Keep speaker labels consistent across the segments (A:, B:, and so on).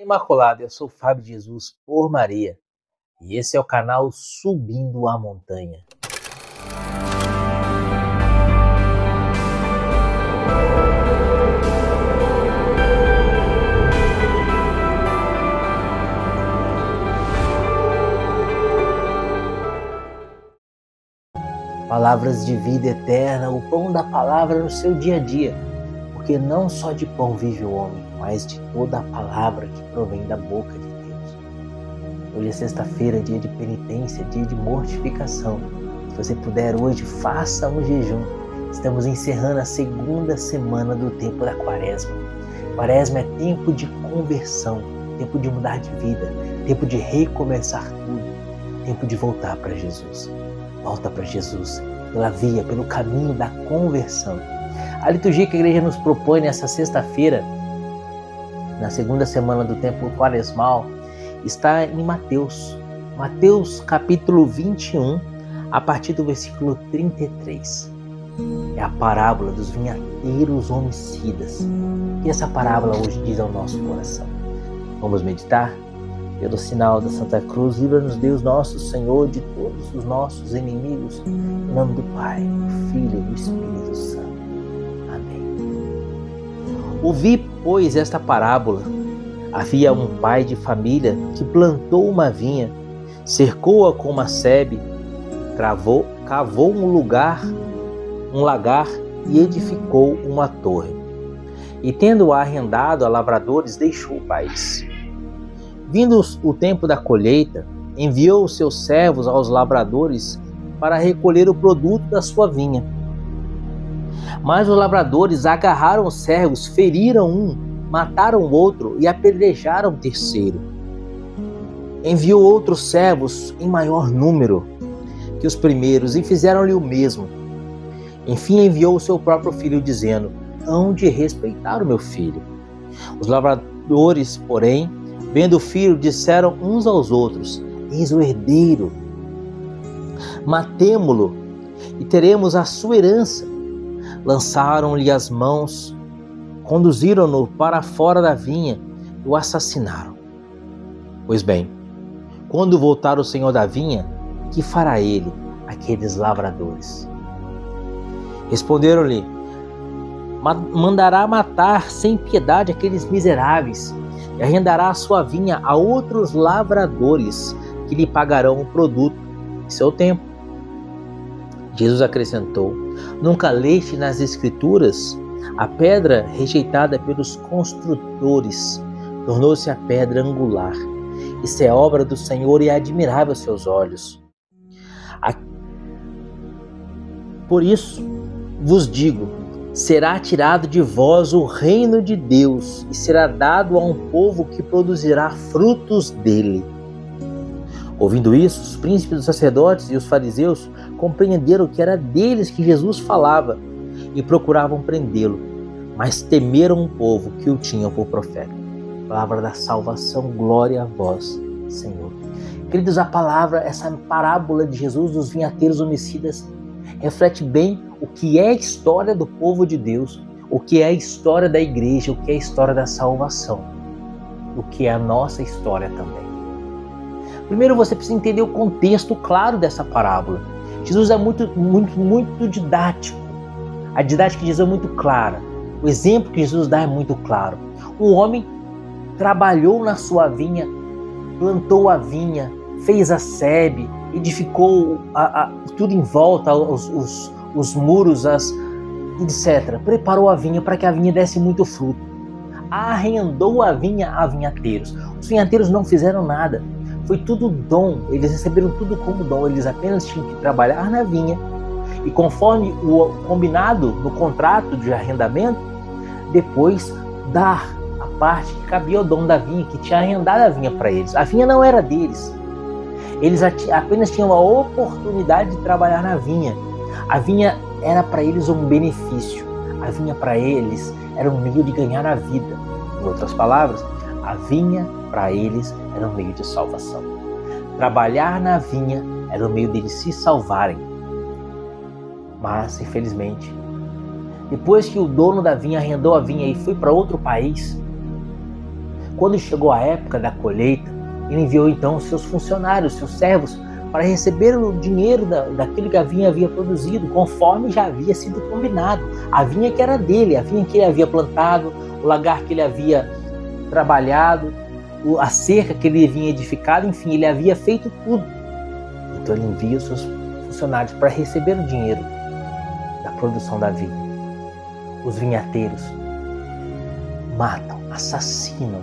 A: Imaculado, eu sou Fábio Jesus por Maria e esse é o canal Subindo a Montanha. Palavras de vida eterna, o pão da palavra no seu dia a dia, porque não só de pão vive o homem, mas de toda a palavra que provém da boca de Deus. Hoje é sexta-feira, dia de penitência, dia de mortificação. Se você puder hoje, faça um jejum. Estamos encerrando a segunda semana do tempo da Quaresma. Quaresma é tempo de conversão, tempo de mudar de vida, tempo de recomeçar tudo, tempo de voltar para Jesus. Volta para Jesus, pela via, pelo caminho da conversão. A liturgia que a igreja nos propõe nessa sexta-feira, na segunda semana do tempo quaresmal, está em Mateus. Mateus capítulo 21, a partir do versículo 33. É a parábola dos vinhateiros homicidas. E essa parábola hoje diz ao nosso coração. Vamos meditar? Pelo sinal da Santa Cruz, livra-nos Deus nosso Senhor de todos os nossos inimigos. Em nome do Pai, do Filho e do Espírito Santo. Amém. Ouvi, pois, esta parábola. Havia um pai de família que plantou uma vinha, cercou-a com uma sebe, cavou um lagar e edificou uma torre. E tendo-a arrendado a lavradores, deixou o país. Vindo o tempo da colheita, enviou os seus servos aos lavradores para recolher o produto da sua vinha. Mas os lavradores agarraram os servos, feriram um, mataram o outro e apedrejaram o terceiro. Enviou outros servos em maior número que os primeiros e fizeram-lhe o mesmo. Enfim enviou o seu próprio filho, dizendo: hão de respeitar o meu filho. Os lavradores, porém, vendo o filho, disseram uns aos outros: eis o herdeiro, matemo-lo e teremos a sua herança. Lançaram-lhe as mãos, conduziram-no para fora da vinha e o assassinaram. Pois bem, quando voltar o senhor da vinha, que fará ele aqueles lavradores? Responderam-lhe: mandará matar sem piedade aqueles miseráveis e arrendará a sua vinha a outros lavradores que lhe pagarão o produto em seu tempo. Jesus acrescentou: nunca leste nas Escrituras? A pedra rejeitada pelos construtores tornou-se a pedra angular. Isso é obra do Senhor e é admirável aos seus olhos. Por isso vos digo: será tirado de vós o reino de Deus e será dado a um povo que produzirá frutos dele. Ouvindo isso, os príncipes dos sacerdotes e os fariseus compreenderam que era deles que Jesus falava e procuravam prendê-lo, mas temeram o povo que o tinham por profeta. Palavra da salvação, glória a vós, Senhor. Queridos, a palavra, essa parábola de Jesus dos vinhateiros homicidas, reflete bem o que é a história do povo de Deus, o que é a história da igreja, o que é a história da salvação, o que é a nossa história também. Primeiro você precisa entender o contexto claro dessa parábola. Jesus é muito didático. A didática de Jesus é muito clara. O exemplo que Jesus dá é muito claro. Um homem trabalhou na sua vinha, plantou a vinha, fez a sebe, edificou tudo em volta, os muros, etc. Preparou a vinha para que a vinha desse muito fruto. Arrendou a vinha a vinhateiros. Os vinhateiros não fizeram nada. Foi tudo dom. Eles receberam tudo como dom. Eles apenas tinham que trabalhar na vinha e, conforme o combinado no contrato de arrendamento, depois dar a parte que cabia ao dono da vinha, que tinha arrendado a vinha para eles. A vinha não era deles. Eles apenas tinham a oportunidade de trabalhar na vinha. A vinha era para eles um benefício. A vinha para eles era um meio de ganhar a vida. Em outras palavras, a vinha para eles era um meio de salvação. Trabalhar na vinha era o meio deles se salvarem. Mas, infelizmente, depois que o dono da vinha arrendou a vinha e foi para outro país, Quando chegou a época da colheita, ele enviou então seus funcionários, seus servos, para receber o dinheiro daquilo que a vinha havia produzido, conforme já havia sido combinado. A vinha que era dele, a vinha que ele havia plantado, o lagar que ele havia trabalhado, a cerca que ele havia edificado, enfim, ele havia feito tudo. Então ele envia os seus funcionários para receber o dinheiro da produção da vinha. Os vinhateiros matam, assassinam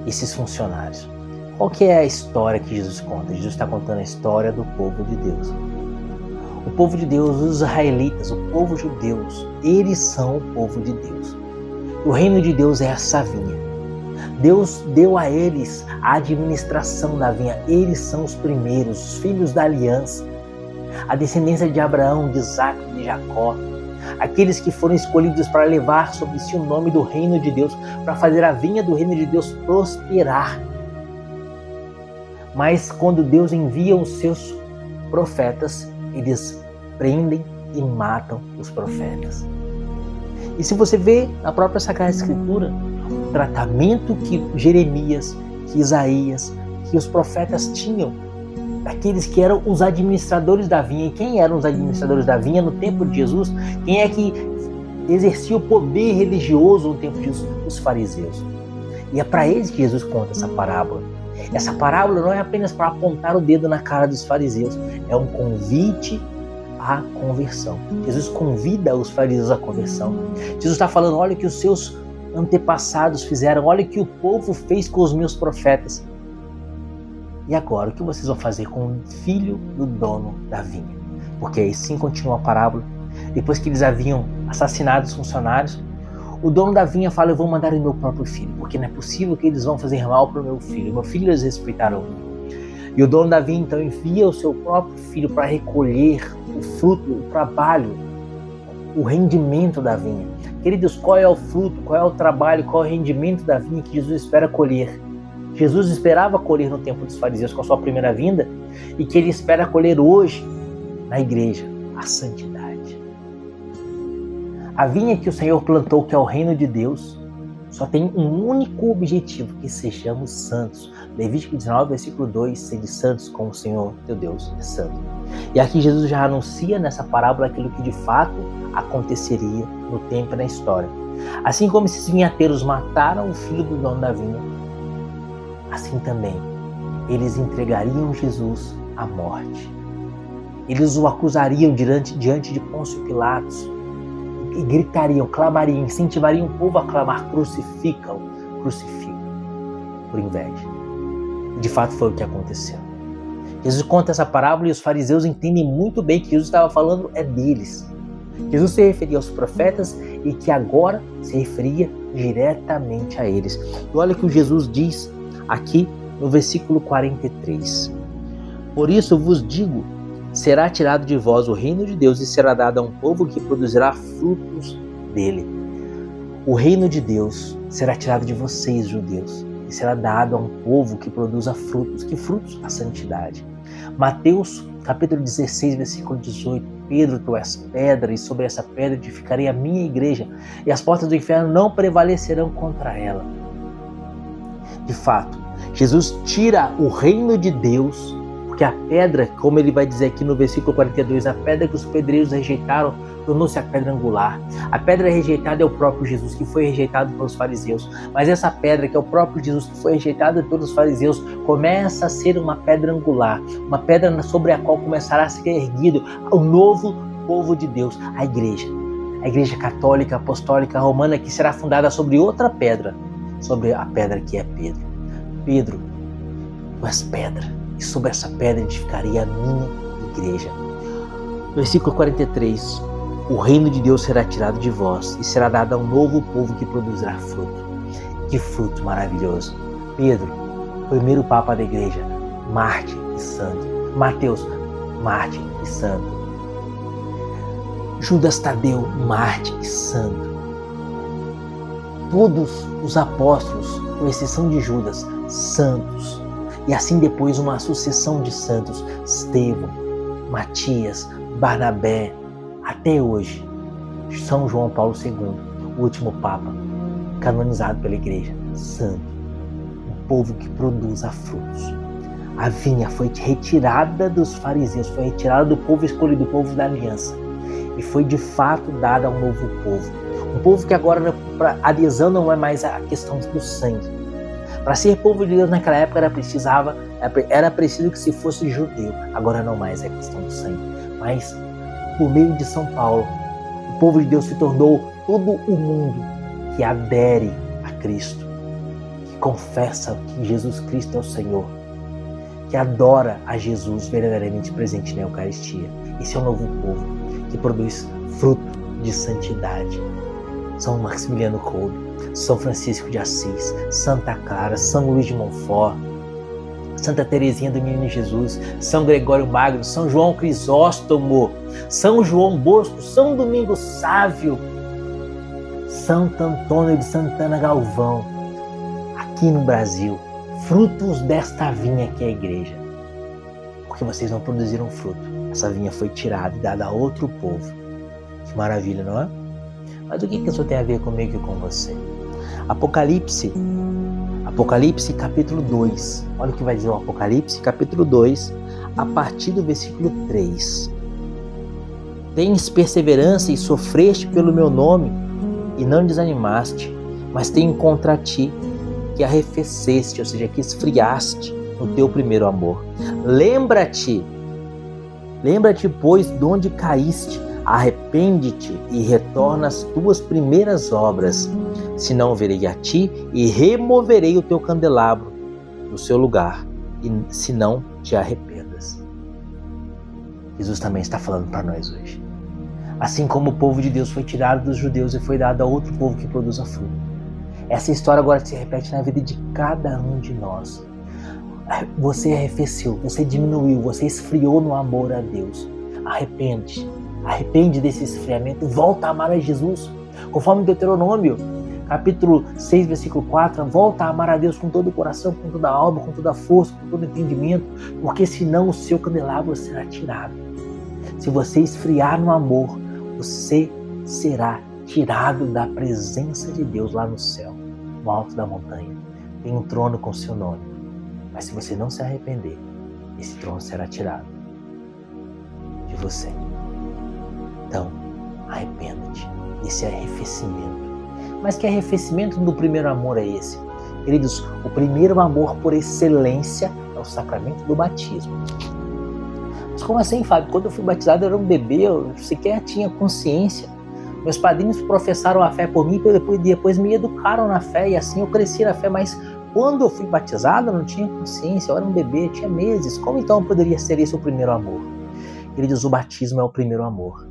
A: esses funcionários. Qual que é a história que Jesus conta? Jesus está contando a história do povo de Deus. O povo de Deus, os israelitas, o povo judeu, eles são o povo de Deus. O reino de Deus é essa vinha. Deus deu a eles a administração da vinha. Eles são os primeiros, os filhos da aliança. A descendência de Abraão, de Isaac e de Jacó. Aqueles que foram escolhidos para levar sobre si o nome do reino de Deus, para fazer a vinha do reino de Deus prosperar. Mas quando Deus envia os seus profetas, eles prendem e matam os profetas. E se você vê na própria Sagrada Escritura, o tratamento que Jeremias, que Isaías, que os profetas tinham, daqueles que eram os administradores da vinha. E quem eram os administradores da vinha no tempo de Jesus? Quem é que exercia o poder religioso no tempo de Jesus? Os fariseus. E é para eles que Jesus conta essa parábola. Essa parábola não é apenas para apontar o dedo na cara dos fariseus, é um convite à conversão. Jesus convida os fariseus à conversão. Jesus está falando, olha o que os seus antepassados fizeram, olha o que o povo fez com os meus profetas. E agora, o que vocês vão fazer com o filho do dono da vinha? Porque aí sim continua a parábola. Depois que eles haviam assassinado os funcionários, o dono da vinha fala, eu vou mandar o meu próprio filho, porque não é possível que eles vão fazer mal para o meu filho. Meu filho eles respeitarão. E o dono da vinha então envia o seu próprio filho para recolher o fruto, o trabalho, o rendimento da vinha. Queridos, qual é o fruto, qual é o trabalho, qual é o rendimento da vinha que Jesus espera colher? Jesus esperava colher no tempo dos fariseus com a sua primeira vinda e que ele espera colher hoje na igreja, a santidade. A vinha que o Senhor plantou, que é o reino de Deus, só tem um único objetivo, que sejamos santos. Levítico 19, versículo 2, sede santos como o Senhor, teu Deus, é santo. E aqui Jesus já anuncia nessa parábola aquilo que de fato aconteceria no tempo e na história. Assim como esses vinhateiros mataram o filho do dono da vinha, assim também eles entregariam Jesus à morte. Eles o acusariam diante de Pôncio Pilatos e gritariam, clamariam, incentivariam o povo a clamar, crucificam, por inveja. E de fato foi o que aconteceu. Jesus conta essa parábola e os fariseus entendem muito bem que Jesus estava falando é deles. Jesus se referia aos profetas e que agora se referia diretamente a eles. E olha o que Jesus diz aqui no versículo 43. Por isso vos digo, será tirado de vós o reino de Deus e será dado a um povo que produzirá frutos dele. O reino de Deus será tirado de vocês, judeus, e será dado a um povo que produza frutos. Que frutos? A santidade. Mateus capítulo 16, versículo 18. Pedro, tu és pedra, e sobre essa pedra edificarei a minha igreja, e as portas do inferno não prevalecerão contra ela. De fato, Jesus tira o reino de Deus, porque a pedra, como ele vai dizer aqui no versículo 42, a pedra que os pedreiros rejeitaram tornou-se a pedra angular. A pedra rejeitada é o próprio Jesus, que foi rejeitado pelos fariseus. Mas essa pedra, que é o próprio Jesus, que foi rejeitado pelos fariseus, começa a ser uma pedra angular, uma pedra sobre a qual começará a ser erguido o novo povo de Deus, a igreja católica, apostólica, romana, que será fundada sobre outra pedra, sobre a pedra que é Pedro. Pedro, tu és pedra, e sobre essa pedra edificarei a minha igreja. Versículo 43. O reino de Deus será tirado de vós e será dado a um novo povo que produzirá fruto. Que fruto maravilhoso! Pedro, primeiro papa da igreja, mártir e santo. Mateus, mártir e santo. Judas Tadeu, mártir e santo. Todos os apóstolos, com exceção de Judas, santos. E assim depois uma sucessão de santos, Estevão, Matias, Barnabé, até hoje, São João Paulo II, o último Papa. canonizado pela igreja, santo, um povo que produza frutos. A vinha foi retirada dos fariseus, foi retirada do povo escolhido, do povo da aliança, e foi de fato dada a um novo povo. Um povo que agora, para adesão, não é mais a questão do sangue. Para ser povo de Deus naquela época era preciso que se fosse judeu. Agora não mais é questão do sangue. Mas por meio de São Paulo, o povo de Deus se tornou todo o mundo que adere a Cristo, que confessa que Jesus Cristo é o Senhor, que adora a Jesus verdadeiramente presente na Eucaristia. Esse é o novo povo que produz fruto de santidade. São Maximiliano Kolbe, São Francisco de Assis, Santa Clara, São Luís de Montfort, Santa Teresinha do Menino Jesus, São Gregório Magno, São João Crisóstomo, São João Bosco, São Domingos Sávio, Santo Antônio de Santana Galvão, aqui no Brasil, frutos desta vinha que é a igreja. Porque vocês não produziram fruto. Essa vinha foi tirada e dada a outro povo. Que maravilha, não é? Mas o que isso tem a ver comigo e com você? Apocalipse capítulo 2. Olha o que vai dizer o Apocalipse capítulo 2, a partir do versículo 3. Tens perseverança e sofreste pelo meu nome, e não desanimaste, mas tenho contra ti que arrefeceste, ou seja, que esfriaste no teu primeiro amor. Lembra-te, pois, de onde caíste, arrepende-te e retorna às tuas primeiras obras. Senão virei a ti e removerei o teu candelabro do seu lugar, e se não te arrependas. Jesus também está falando para nós hoje. Assim como o povo de Deus foi tirado dos judeus e foi dado a outro povo que produza fruto, essa história agora se repete na vida de cada um de nós. Você arrefeceu, você diminuiu, você esfriou no amor a Deus. Arrepende desse esfriamento, volta a amar a Jesus. Conforme Deuteronômio, capítulo 6, versículo 4, volta a amar a Deus com todo o coração, com toda a alma, com toda a força, com todo o entendimento, porque senão o seu candelabro será tirado. Se você esfriar no amor, você será tirado da presença de Deus lá no céu, no alto da montanha. Tem um trono com seu nome. Mas se você não se arrepender, esse trono será tirado de você. Então, arrependa-te. Esse é arrefecimento. Mas que arrefecimento do primeiro amor é esse? Queridos, o primeiro amor por excelência é o sacramento do batismo. Mas como assim, Fábio? Quando eu fui batizado eu era um bebê, eu sequer tinha consciência. Meus padrinhos professaram a fé por mim e depois me educaram na fé, e assim eu cresci na fé. Mas quando eu fui batizado eu não tinha consciência, eu era um bebê, tinha meses. Como então poderia ser esse o primeiro amor? Queridos, o batismo é o primeiro amor.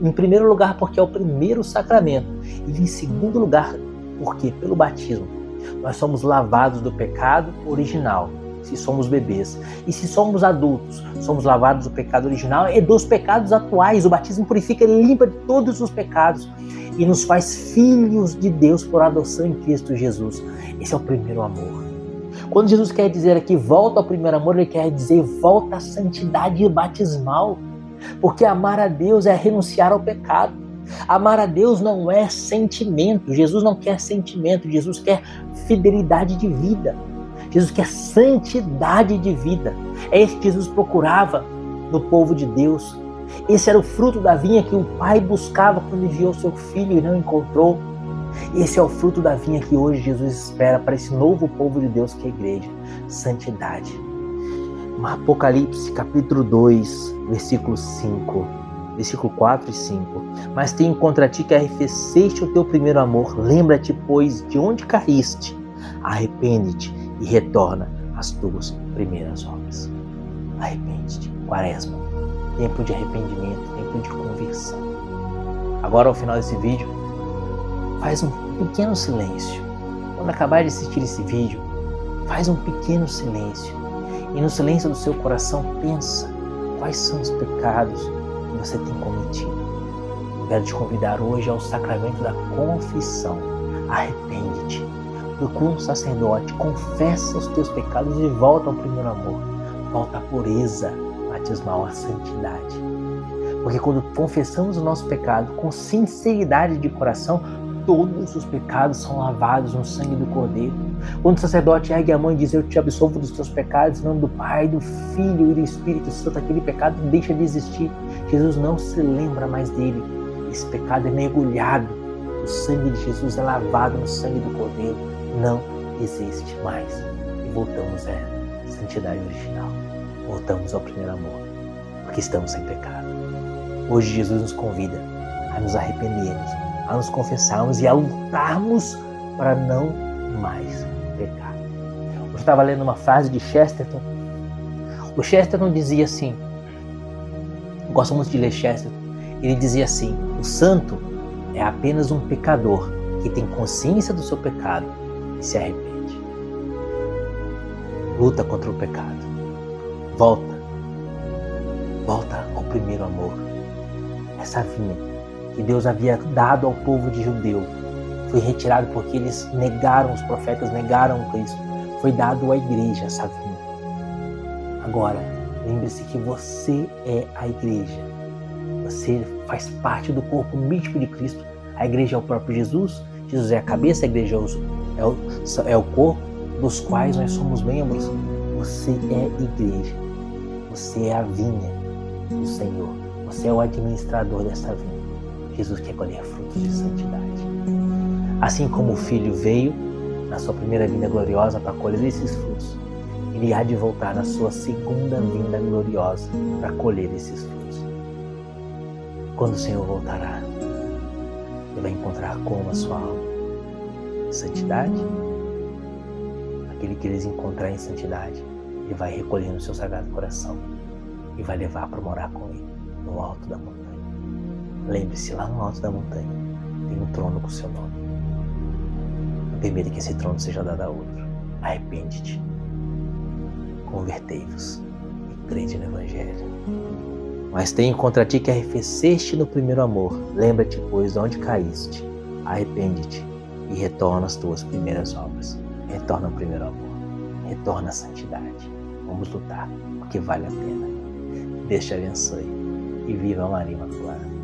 A: Em primeiro lugar, porque é o primeiro sacramento. E em segundo lugar, porque pelo batismo nós somos lavados do pecado original, se somos bebês. E se somos adultos, somos lavados do pecado original e dos pecados atuais. O batismo purifica e limpa de todos os pecados e nos faz filhos de Deus por adoção em Cristo Jesus. Esse é o primeiro amor. Quando Jesus quer dizer aqui volta ao primeiro amor, ele quer dizer volta à santidade batismal. Porque amar a Deus é renunciar ao pecado. Amar a Deus não é sentimento. Jesus não quer sentimento. Jesus quer fidelidade de vida. Jesus quer santidade de vida. É isso que Jesus procurava no povo de Deus. Esse era o fruto da vinha que o Pai buscava quando enviou seu Filho e não encontrou. Esse é o fruto da vinha que hoje Jesus espera para esse novo povo de Deus que é a igreja. Santidade. Apocalipse capítulo 2, versículo 4 e 5. Mas tenho contra ti que arrefeceste o teu primeiro amor. Lembra-te, pois, de onde caíste. Arrepende-te e retorna às tuas primeiras obras. Arrepende-te. Quaresma. Tempo de arrependimento, tempo de conversão. Agora, ao final desse vídeo, faz um pequeno silêncio. Quando acabar de assistir esse vídeo, faz um pequeno silêncio. E no silêncio do seu coração, pensa quais são os pecados que você tem cometido. Eu quero te convidar hoje ao sacramento da confissão. Arrepende-te. Procura um sacerdote, confessa os teus pecados e volta ao primeiro amor. Volta à pureza batismal, à santidade. Porque quando confessamos o nosso pecado com sinceridade de coração, todos os pecados são lavados no sangue do Cordeiro. Quando o sacerdote ergue a mão e diz: eu te absolvo dos teus pecados, em nome do Pai, do Filho e do Espírito Santo, aquele pecado deixa de existir. Jesus não se lembra mais dele. Esse pecado é mergulhado. O sangue de Jesus é lavado no sangue do Cordeiro. Não existe mais. E voltamos à santidade original. Voltamos ao primeiro amor, porque estamos sem pecado. Hoje Jesus nos convida a nos arrependermos, a nos confessarmos e a lutarmos para não mais pecar. Eu estava lendo uma frase de Chesterton. O Chesterton dizia assim, eu gosto muito de ler Chesterton, ele dizia assim: o santo é apenas um pecador que tem consciência do seu pecado e se arrepende. Luta contra o pecado. Volta ao primeiro amor. Essa vinha que Deus havia dado ao povo de judeu foi retirado porque eles negaram, os profetas negaram Cristo. Foi dado à igreja essa vinha. Agora, lembre-se que você é a igreja. Você faz parte do corpo místico de Cristo. A igreja é o próprio Jesus. Jesus é a cabeça, a igreja é o corpo, dos quais nós somos membros. Você é igreja. Você é a vinha do Senhor. Você é o administrador dessa vinha. Jesus quer colher frutos de santidade. Assim como o Filho veio na sua primeira vinda gloriosa para colher esses frutos, Ele há de voltar na sua segunda vinda gloriosa para colher esses frutos. Quando o Senhor voltará, Ele vai encontrar como a sua alma? Santidade? Aquele que eles encontrar em santidade, Ele vai recolher no seu sagrado coração e vai levar para morar com Ele no alto da montanha. Lembre-se, lá no alto da montanha tem um trono com o seu nome. Não permita que esse trono seja dado a outro. Arrepende-te, convertei-vos e crede no Evangelho. Mas tenho contra ti que arrefeceste no primeiro amor. Lembra-te, pois, de onde caíste. Arrepende-te e retorna às tuas primeiras obras. Retorna ao primeiro amor. Retorna à santidade. Vamos lutar, porque vale a pena. Deus te abençoe e viva Maria Imaculada.